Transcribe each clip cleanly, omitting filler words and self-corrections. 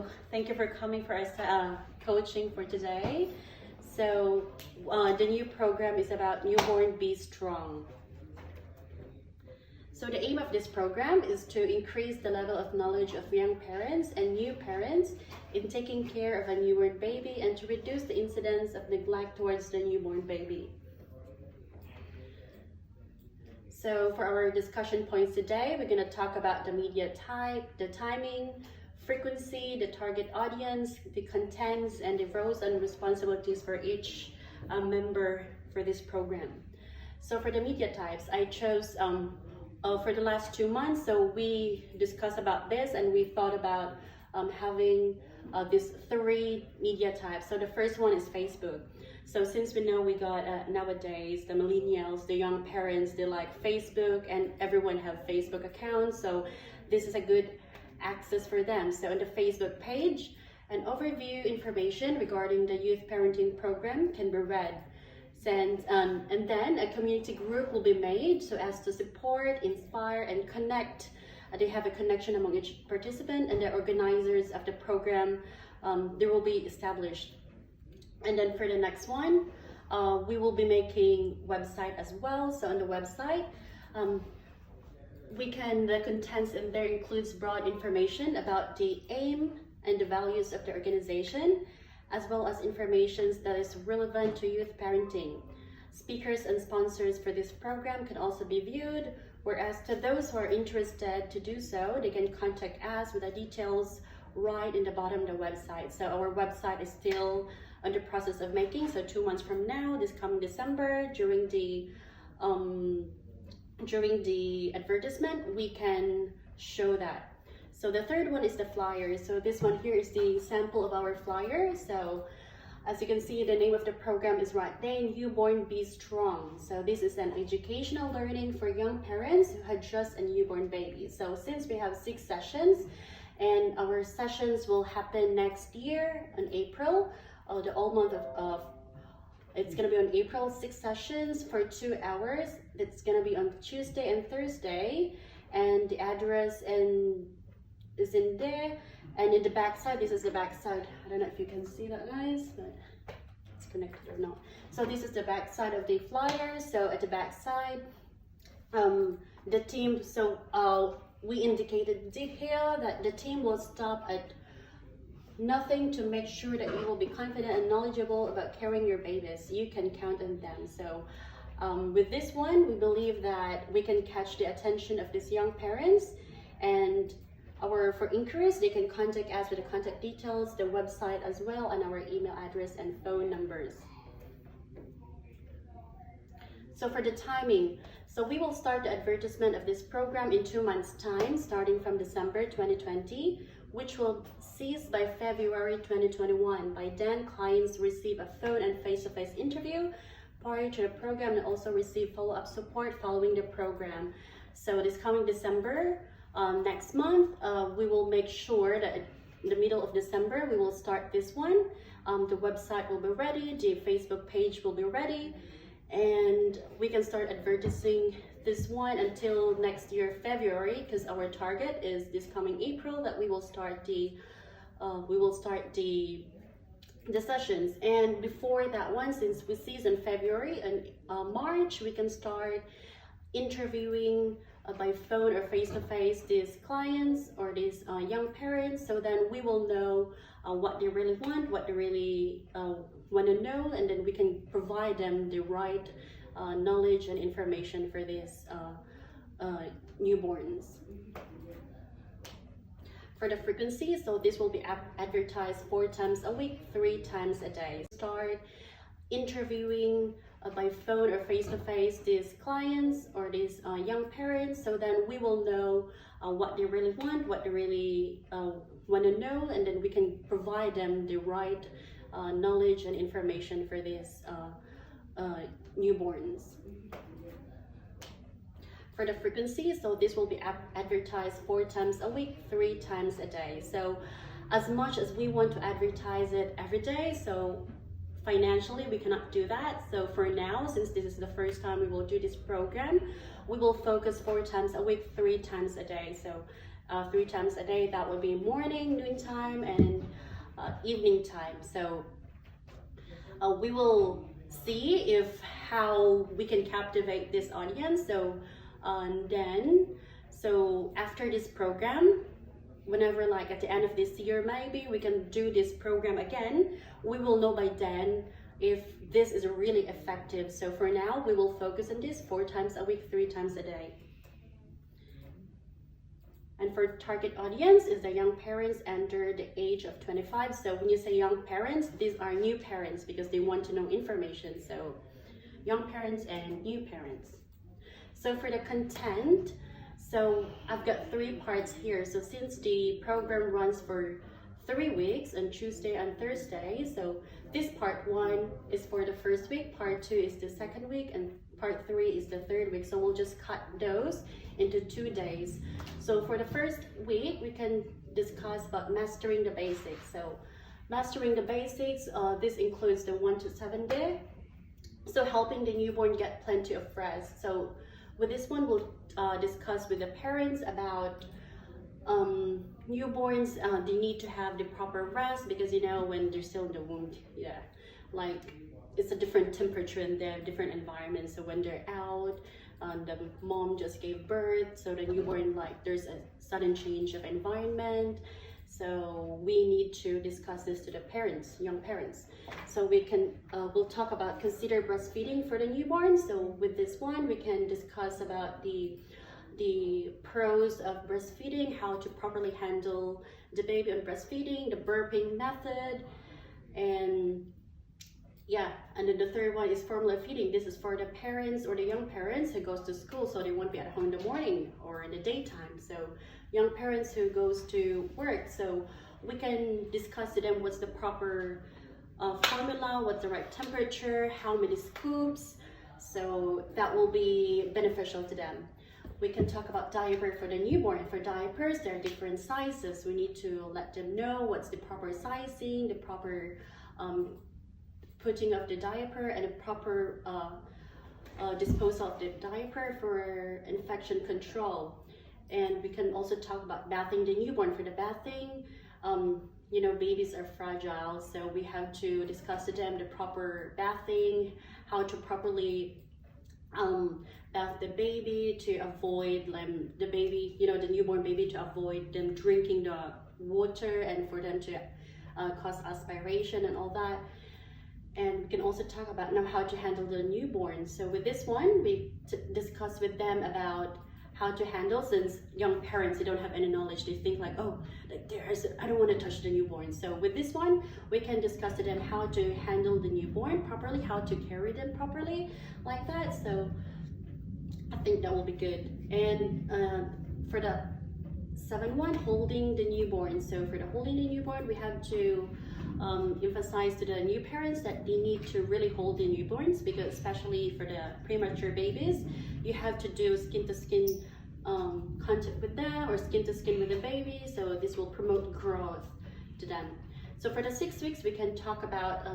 So thank you for coming for our coaching for today. So the new program is about Newborn Be Strong. So the aim of this program is to increase the level of knowledge of young parents and new parents in taking care of a newborn baby and to reduce the incidence of neglect towards the newborn baby. So for our discussion points today, we're going to talk about the media type, the timing, frequency, the target audience, the contents, and the roles and responsibilities for each member for this program. So for the media types, I chose for the last 2 months, so we discussed about this and we thought about having these 3 media types. So the first one is Facebook. So since we know we got nowadays the millennials, the young parents, they like Facebook and everyone have Facebook accounts. So this is a good access for them. So on the Facebook page, an overview information regarding the youth parenting program can be read. And then a community group will be made so as to support, inspire, and connect. They have a connection among each participant, and the organizers of the program, they will be established. And then for the next one, we will be making website as well. So on the website, the contents in there includes broad information about the aim and the values of the organization, as well as information that is relevant to youth parenting. Speakers and sponsors for this program can also be viewed, whereas to those who are interested to do so, they can contact us with the details right in the bottom of the website. So our website is still under process of making, so 2 months from now, this coming December, during the advertisement, we can show that. So the third one is the flyer. So this one here is the sample of our flyer. So as you can see, the name of the program is right there, Newborn Be Strong. So this is an educational learning for young parents who had just a newborn baby. So since we have 6 sessions, and our sessions will happen next year in April, the whole month of it's going to be on April, 6 sessions for 2 hours. It's going to be on Tuesday and Thursday, and the address is in there. And in the back side, this is the back side. I don't know if you can see that, guys, but it's connected or not. So this is the back side of the flyer. So at the back side, the team, we indicated here that the team will stop at nothing to make sure that you will be confident and knowledgeable about carrying your babies. You can count on them. So with this one, we believe that we can catch the attention of these young parents, and for inquiries, they can contact us with the contact details, the website as well, and our email address and phone numbers. So for the timing, so we will start the advertisement of this program in 2 months' time, starting from December 2020, which will cease by February 2021. By then, clients receive a phone and face-to-face interview prior to the program and also receive follow-up support following the program. So this coming December, next month, we will make sure that in the middle of December, we will start this one. The website will be ready, the Facebook page will be ready, and we can start advertising this one until next year, February, because our target is this coming April that we will start the sessions. And before that one, since we cease in February and March, we can start interviewing by phone or face-to-face these clients or these young parents, so then we will know what they really want, what they really want to know, and then we can provide them the right knowledge and information for these newborns. For the frequency, so this will be advertised 4 times a week, 3 times a day. Start interviewing by phone or face-to-face these clients or these young parents, so then we will know what they really want, what they really want to know, and then we can provide them the right knowledge and information for these newborns. For the frequency, so this will be advertised 4 times a week, 3 times a day. So as much as we want to advertise it every day, so financially we cannot do that. So for now, since this is the first time we will do this program, we will focus 4 times a week, 3 times a day. So 3 times a day. That would be morning, noontime, and evening time. So we will see if how we can captivate this audience. So so after this program, whenever like at the end of this year, maybe we can do this program again. We will know by then if this is really effective. So for now, we will focus on this 4 times a week, 3 times a day. And for target audience is the young parents under the age of 25. So when you say young parents, these are new parents because they want to know information. So young parents and new parents. So for the content, so I've got 3 parts here. So since the program runs for 3 weeks on Tuesday and Thursday, so this part 1 is for the first week, part 2 is the second week, and part 3 is the third week. So we'll just cut those into 2 days. So for the first week, we can discuss about mastering the basics. So mastering the basics, this includes the 1 to 7 day. So helping the newborn get plenty of rest. So with this one, we'll discuss with the parents about newborns, they need to have the proper rest because, you know, when they're still in the womb, like it's a different temperature in there, different environments. So when they're out, the mom just gave birth, so the newborn, like there's a sudden change of environment. So we need to discuss this to the parents, young parents. So we can, we'll talk about consider breastfeeding for the newborn. So with this one, we can discuss about the pros of breastfeeding, how to properly handle the baby on breastfeeding, the burping method, and and then the third one is formula feeding. This is for the parents or the young parents who goes to school, so they won't be at home in the morning or in the daytime. So young parents who goes to work, so we can discuss to them what's the proper formula, what's the right temperature, how many scoops, so that will be beneficial to them. We can talk about diaper for the newborn. For diapers, there are different sizes. We need to let them know what's the proper sizing, the proper putting of the diaper, and a proper disposal of the diaper for infection control. And we can also talk about bathing the newborn. For the bathing, you know, babies are fragile, so we have to discuss to them the proper bathing, how to properly bath the baby to avoid the baby, you know, the newborn baby, to avoid them drinking the water and for them to cause aspiration and all that. And we can also talk about now how to handle the newborn. So with this one, we discuss with them about how to handle, since young parents, they don't have any knowledge. They think like, oh, like I don't want to touch the newborn. So with this one, we can discuss to them how to handle the newborn properly, how to carry them properly, like that. So I think that will be good. And for the 7-1, holding the newborn. So for the holding the newborn, we have to emphasize to the new parents that they need to really hold the newborns, because especially for the premature babies, you have to do skin-to-skin contact with them, or skin-to-skin with the baby, so this will promote growth to them. So for the 6 weeks, we can talk about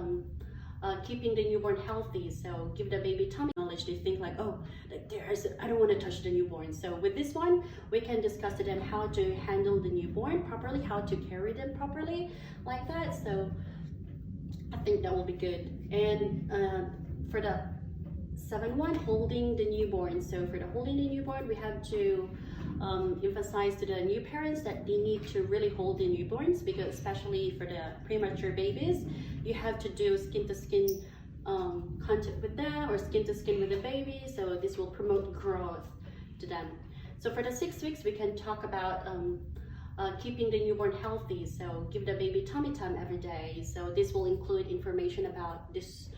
keeping the newborn healthy. So give the baby tummy knowledge. They think like, oh, like I don't want to touch the newborn. So with this one, we can discuss to them how to handle the newborn properly, how to carry them properly, like that. So I think that will be good. And for the 7-1, holding the newborn. So for the holding the newborn, we have to emphasize to the new parents that they need to really hold the newborns, because especially for the premature babies, you have to do skin-to-skin contact with them, or skin-to-skin with the baby, so this will promote growth to them. So for the 6 weeks, we can talk about keeping the newborn healthy. So give the baby tummy time every day. So this will include information about this,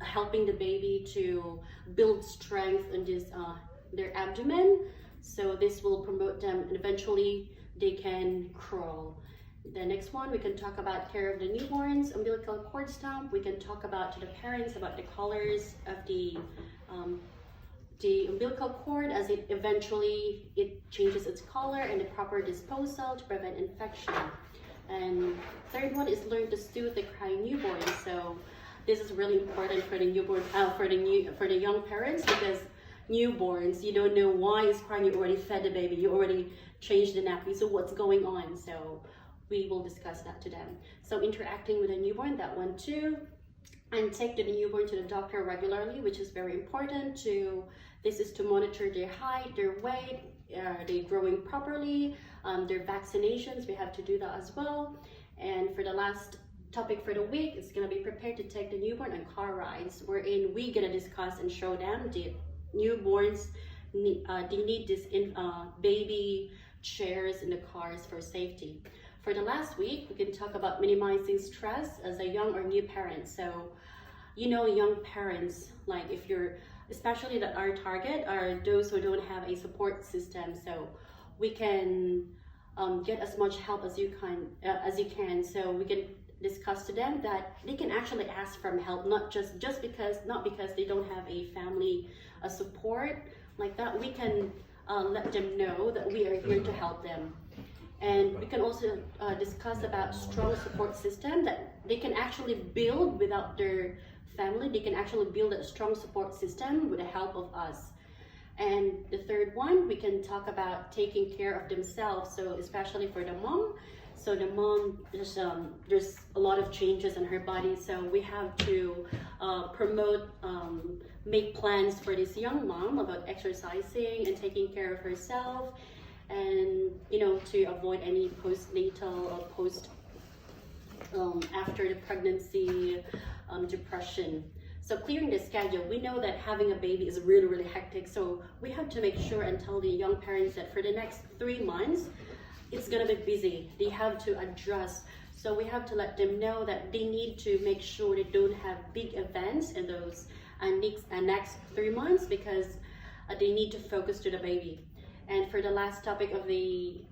helping the baby to build strength in this their abdomen. So this will promote them, and eventually they can crawl. The next one, we can talk about care of the newborns, umbilical cord stump. We can talk about to the parents about the colors of the umbilical cord, as it eventually changes its color, and the proper disposal to prevent infection. And third one is learn to soothe the crying newborn. So this is really important for the newborn, for the young parents, because newborns, you don't know why it's crying. You already fed the baby, you already changed the nappy, so what's going on? So we will discuss that to them. So interacting with a newborn, that one too. And take the newborn to the doctor regularly, which is very important. This is to monitor their height, their weight, are they growing properly, their vaccinations, we have to do that as well. And for the last topic for the week, it's going to be prepared to take the newborn on car rides, wherein we're going to discuss and show them the newborns they need this baby chairs in the cars for safety. For the last week, we can talk about minimizing stress as a young or new parent. So, young parents, like if you're, especially that our target are those who don't have a support system. So we can get as much help as you can. So we can discuss to them that they can actually ask for help, not because they don't have a family support like that. We can let them know that we are here to help them. And we can also discuss about strong support system that they can actually build without their family. They can actually build a strong support system with the help of us. And the third one, we can talk about taking care of themselves. So especially for the mom. So the mom, there's a lot of changes in her body. So we have to promote, make plans for this young mom about exercising and taking care of herself. And to avoid any postnatal or after the pregnancy depression. So clearing the schedule, we know that having a baby is really, really hectic. So we have to make sure and tell the young parents that for the next 3 months, it's gonna be busy. They have to adjust. So we have to let them know that they need to make sure they don't have big events in those next 3 months, because they need to focus to the baby. And for the last topic of the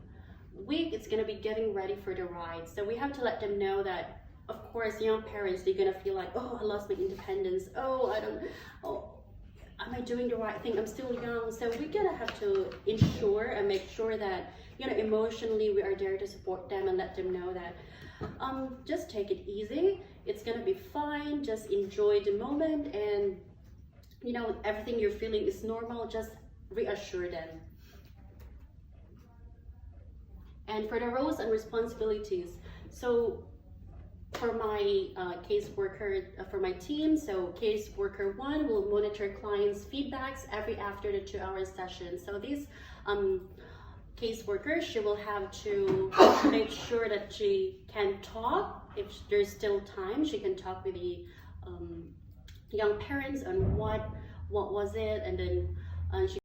week, it's going to be getting ready for the ride. So we have to let them know that, of course, young parents, they're going to feel like, oh, I lost my independence. Am I doing the right thing? I'm still young. So we're going to have to ensure and make sure that, emotionally we are there to support them and let them know that just take it easy. It's going to be fine. Just enjoy the moment. And, everything you're feeling is normal. Just reassure them. And for the roles and responsibilities, so for my caseworker, for my team, so caseworker 1 will monitor clients' feedbacks after the 2-hour session. So this caseworker, she will have to make sure that she can talk. If there's still time, she can talk with the young parents on what was it, and then she